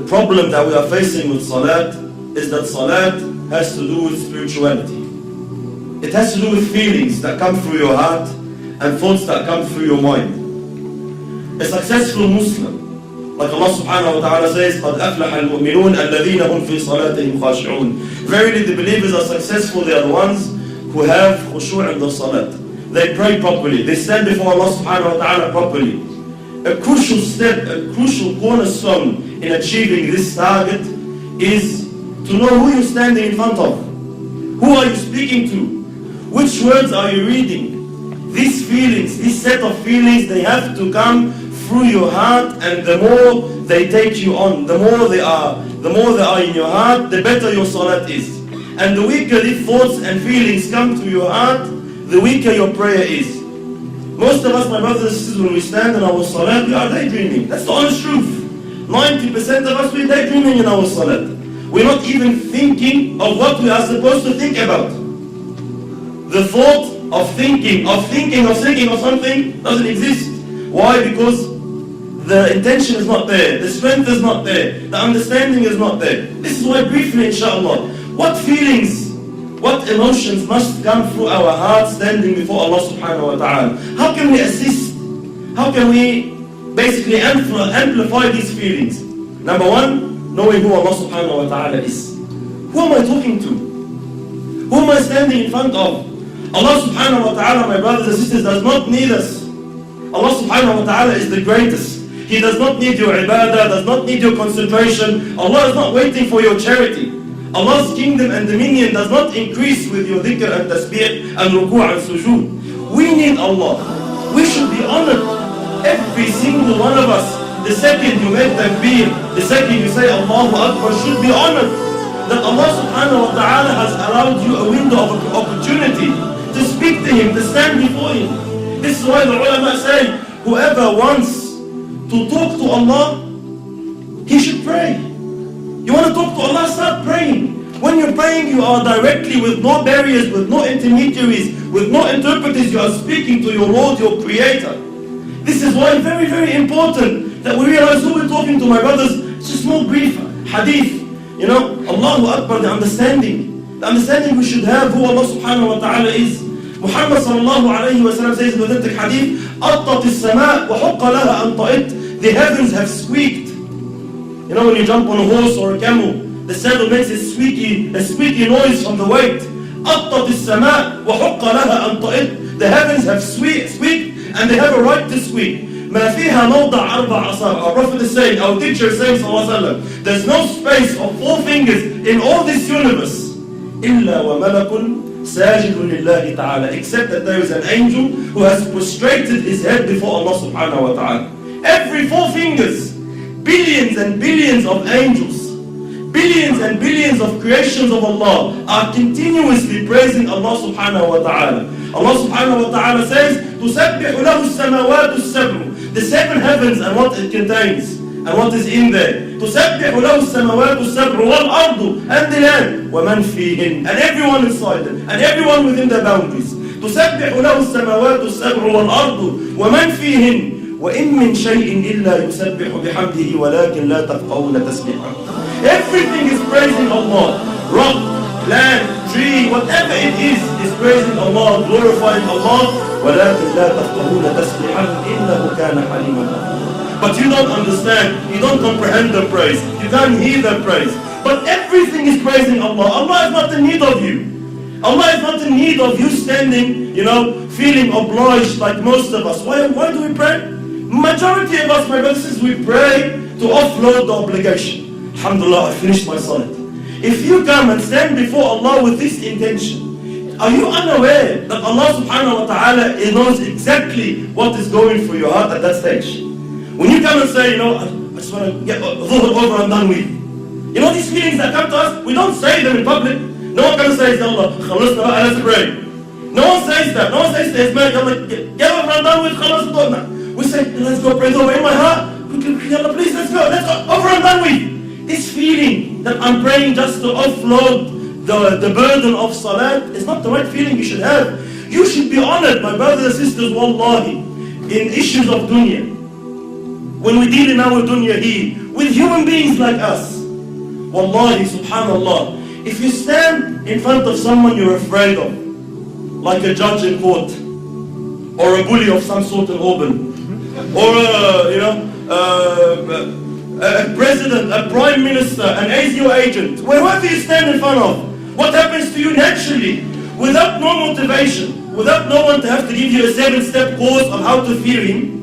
problem that we are facing with salat is that salat has to do with spirituality. It has to do with feelings that come through your heart and thoughts that come through your mind. A successful Muslim, like Allah subhanahu wa ta'ala says, قَدْ أَفْلَحَ الْمُؤْمِنُونَ الَّذِينَ هُمْ فِي صَلَاتِهِمْ خَاشِعُونَ. Verily the believers are successful, they are the ones who have khushu' in the salat. They pray properly, they stand before Allah subhanahu wa ta'ala properly. A crucial step, a crucial cornerstone in achieving this target is to know who you're standing in front of. Who are you speaking to? Which words are you reading? These feelings, this set of feelings, they have to come through your heart, and the more they take you on, the more they are in your heart, the better your salat is. And the weaker these thoughts and feelings come to your heart, the weaker your prayer is. Most of us, my brothers and sisters, when we stand in our salat, we are daydreaming. That's the honest truth. 90% of us, we're daydreaming in our salat. We're not even thinking of what we are supposed to think about. The thought of thinking of something doesn't exist. Why? Because the intention is not there, the strength is not there, the understanding is not there. This is why briefly, inshallah, what feelings, what emotions must come through our hearts standing before Allah subhanahu wa ta'ala? How can we assist? How can we basically amplify these feelings? Number one, knowing who Allah subhanahu wa ta'ala is. Who am I talking to? Who am I standing in front of? Allah subhanahu wa ta'ala, my brothers and sisters, does not need us. Allah subhanahu wa ta'ala is the greatest. He does not need your ibadah, does not need your concentration. Allah is not waiting for your charity. Allah's kingdom and dominion does not increase with your dhikr and tasbih and ruku' and sujood. We need Allah. We should be honored. Every single one of us, the second you make takbir, the second you say Allahu Akbar, should be honored. That Allah subhanahu wa ta'ala has allowed you a window of opportunity to speak to Him, to stand before Him. This is why the ulama say, whoever wants to talk to Allah, he should pray. You want to talk to Allah, start praying. When you're praying, you are directly, with no barriers, with no intermediaries, with no interpreters, you are speaking to your Lord, your Creator. This is why very, very important that we realize who we're talking to, my brothers. It's a small brief hadith. You know, Allahu Akbar, the understanding we should have who Allah subhanahu wa ta'ala is. Muhammad sallallahu alayhi wa sallam says in the authentic hadith, أَطَّتِ السَّمَاء وَحُقَّ لَهَا أَن طَئِتْ. The heavens have squeaked. You know, when you jump on a horse or a camel, the saddle makes a squeaky noise from the weight. أَطَّتِ السَّمَاء وَحُقَّ لَهَا أَن طَئِتْ. The heavens have squeaked, and they have a right to squeak. مَا فِيهَا مَوْضَعَ أَرْبَعَ أَصَابِعَ. Our Prophet is saying, our teacher is saying, sallallahu alayhi wa sallam, there's no space of 4 fingers in all this universe, إِلَّا وَمَلَكٌ ساجد لله تعالى, except that there is an angel who has prostrated his head before Allah subhanahu wa ta'ala. Every 4 fingers, billions and billions of angels, billions and billions of creations of Allah are continuously praising Allah subhanahu wa ta'ala. Allah subhanahu wa ta'ala says, تُسَبِّحُ لَهُ السَّمَوَاتُ السَّبْعُ. The 7 heavens and what it contains and what is in there. تُسَبِّحُ لَهُ السَّمَوَاتُ السَّبْعُ وَالْأَرْضُ, and the land, وَمَنْ فِيهِنْ, and everyone inside them, and everyone within the boundaries. تُسَبِّحُ لَهُ السَّمَوَاتُ السَّبْعُ وَالْأَرْضُ وَمَنْ فِيهِنْ وَإِن مِّن شَيْءٍ إِلَّا يُسَبِّحُ بِحَمْدِهِ وَلَكِنْ لَا تَفْقَهُونَ تَسْبِيحَهُ. Everything is praising Allah. Rock, land, tree, whatever it is praising Allah, glorifying Allah. وَلَكِنْ لَا تَفْقَهُونَ تَسْبِيحَهُ إِنَّهُ كَانَ حَلِيمًا غَفُورًا. But you don't understand, you don't comprehend the praise, you can't hear the praise. But everything is praising Allah. Allah is not in need of you. Allah is not in need of you standing, feeling obliged like most of us. Why do we pray? Majority of us, my brothers, we pray to offload the obligation. Alhamdulillah, I finished my salat. If you come and stand before Allah with this intention, are you unaware that Allah subhanahu wa ta'ala knows exactly what is going through your heart at that stage? When you come and say, I just want to get dhuhr over and done with. These feelings that come to us, we don't say them in public. No one can say, Allah, khalasna, let's pray. No one says that. No one says to his man, get over and done with, khalasna. We say, let's go pray over in my heart. Allah, please, let's go over and done with. This feeling that I'm praying just to offload the burden of salat is not the right feeling you should have. You should be honored, my brothers and sisters, wallahi, in issues of dunya. When we deal in our dunya here, we with human beings like us. Wallahi, subhanallah, if you stand in front of someone you're afraid of, like a judge in court, or a bully of some sort in Auburn, or a president, a prime minister, an ASIO agent, wherever you stand in front of, what happens to you naturally, without no motivation, without no one to have to give you a 7-step course of how to fear him?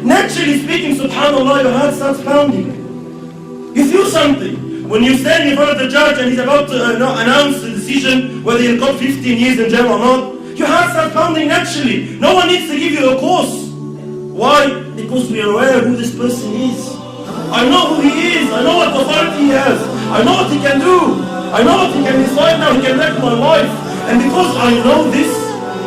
Naturally speaking, subhanallah, your heart starts pounding. You feel something. When you stand in front of the judge and he's about to announce the decision whether you'll got 15 years in jail or not, your heart starts pounding naturally. No one needs to give you a course. Why? Because we are aware who this person is. I know who he is. I know what authority he has. I know what he can do. I know what he can decide now. He can wreck my life. And because I know this,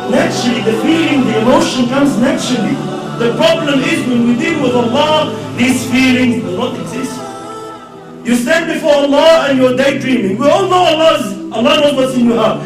naturally the feeling, the emotion comes naturally. The problem is when we deal with Allah, these feelings do not exist. You stand before Allah and you're daydreaming. We all know Allah knows what's in your heart.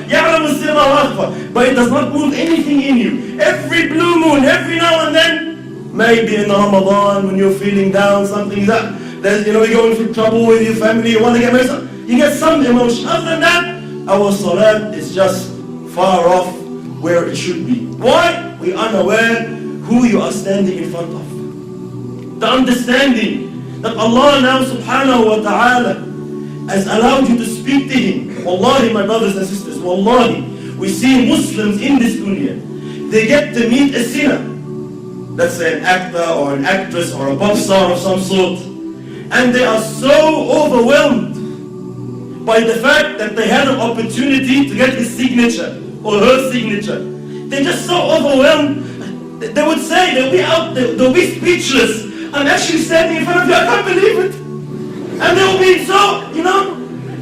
But it does not move anything in you. Every blue moon, every now and then, maybe in Ramadan when you're feeling down, something that you're going through trouble with your family, you want to get married, you get some emotion. Other than that, our salat is just far off where it should be. Why? We are unaware who you are standing in front of. The understanding that Allah now subhanahu wa ta'ala has allowed you to speak to Him. Wallahi, my brothers and sisters, wallahi, we see Muslims in this dunya, they get to meet a sinner, let's say an actor or an actress or a pop star of some sort, and they are so overwhelmed by the fact that they had an opportunity to get his signature or her signature. They're just so overwhelmed. They would say, they'll be speechless. I'm actually standing in front of you, I can't believe it. And they'll be so,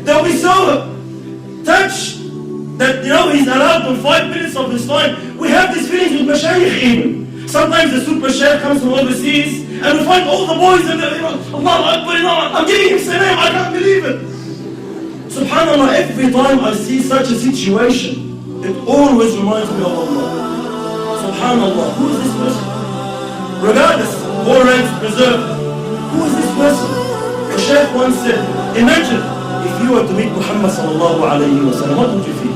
they'll be so touched that, he's allowed them 5 minutes of his time. We have these feelings with mashayikh even. Sometimes the super sheikh comes from overseas and we find all the boys and they're, Allahu Akbar, I'm giving him salam, I can't believe it. Subhanallah, every time I see such a situation, it always reminds me of Allah. Subhanallah, who is this person? Regardless, all ranks preserved. Who is this person? The Shaykh once said, imagine if you were to meet Muhammad sallallahu alayhi wa sallam, what would you feel?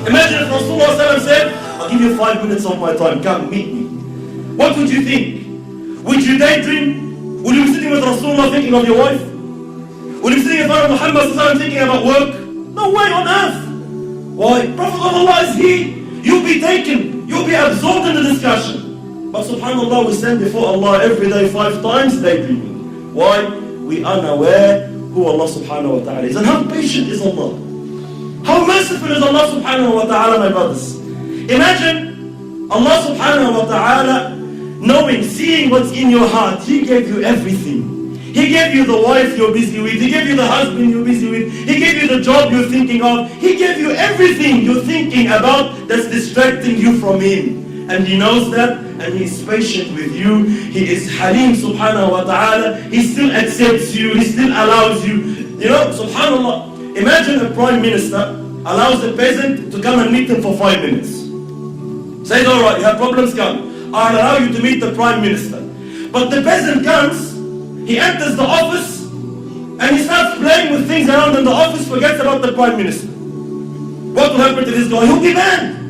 Imagine if Rasulullah said, I'll give you 5 minutes of my time, come meet me. What would you think? Would you daydream? Would you be sitting with Rasulullah thinking of your wife? Would you be sitting in front of Muhammad sallallahu alayhi wa sallam thinking about work? No way on earth. Why? Prophet of Allah is He. You'll be taken. You'll be absorbed in the discussion. But subhanallah, we stand before Allah every day 5 times daydreaming. Why? We are unaware who Allah subhanahu wa ta'ala is. And how patient is Allah? How merciful is Allah subhanahu wa ta'ala, my brothers? Imagine Allah subhanahu wa ta'ala knowing, seeing what's in your heart. He gave you everything. He gave you the wife you're busy with. He gave you the husband you're busy with. He gave you the job you're thinking of. He gave you everything you're thinking about that's distracting you from Him. And He knows that, and He is patient with you. He is Halim subhanahu wa ta'ala. He still accepts you. He still allows you. Subhanallah, imagine a prime minister allows a peasant to come and meet him for 5 minutes. Says, alright, you have problems, come. I'll allow you to meet the prime minister. But the peasant comes, he enters the office, and he starts playing with things around in the office, forgets about the prime minister. What will happen to this guy? He'll be banned.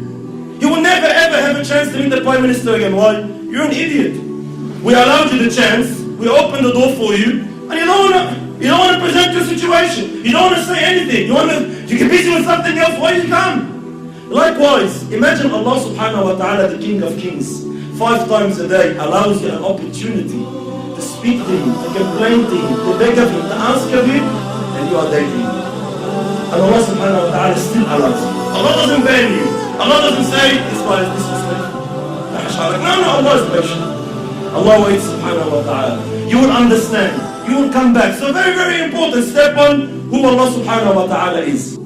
You will never ever have a chance to meet the Prime Minister again. Why? You're an idiot. We allowed you the chance, we opened the door for you, and you don't want to present your situation. You don't want to say anything. You get busy with something else. Why did you come? Likewise, imagine Allah subhanahu wa ta'ala, the King of Kings, 5 times a day allows you an opportunity to speak to Him, to complain to Him, to beg of Him, to ask of Him, and you are daydreaming. And Allah subhanahu wa ta'ala still allows you. Allah doesn't ban you. Allah doesn't say, this guy is disrespectful. No, Allah is patient. Allah waits subhanahu wa ta'ala. You will understand. You will come back. So very, very important. Step 1, who Allah subhanahu wa ta'ala is.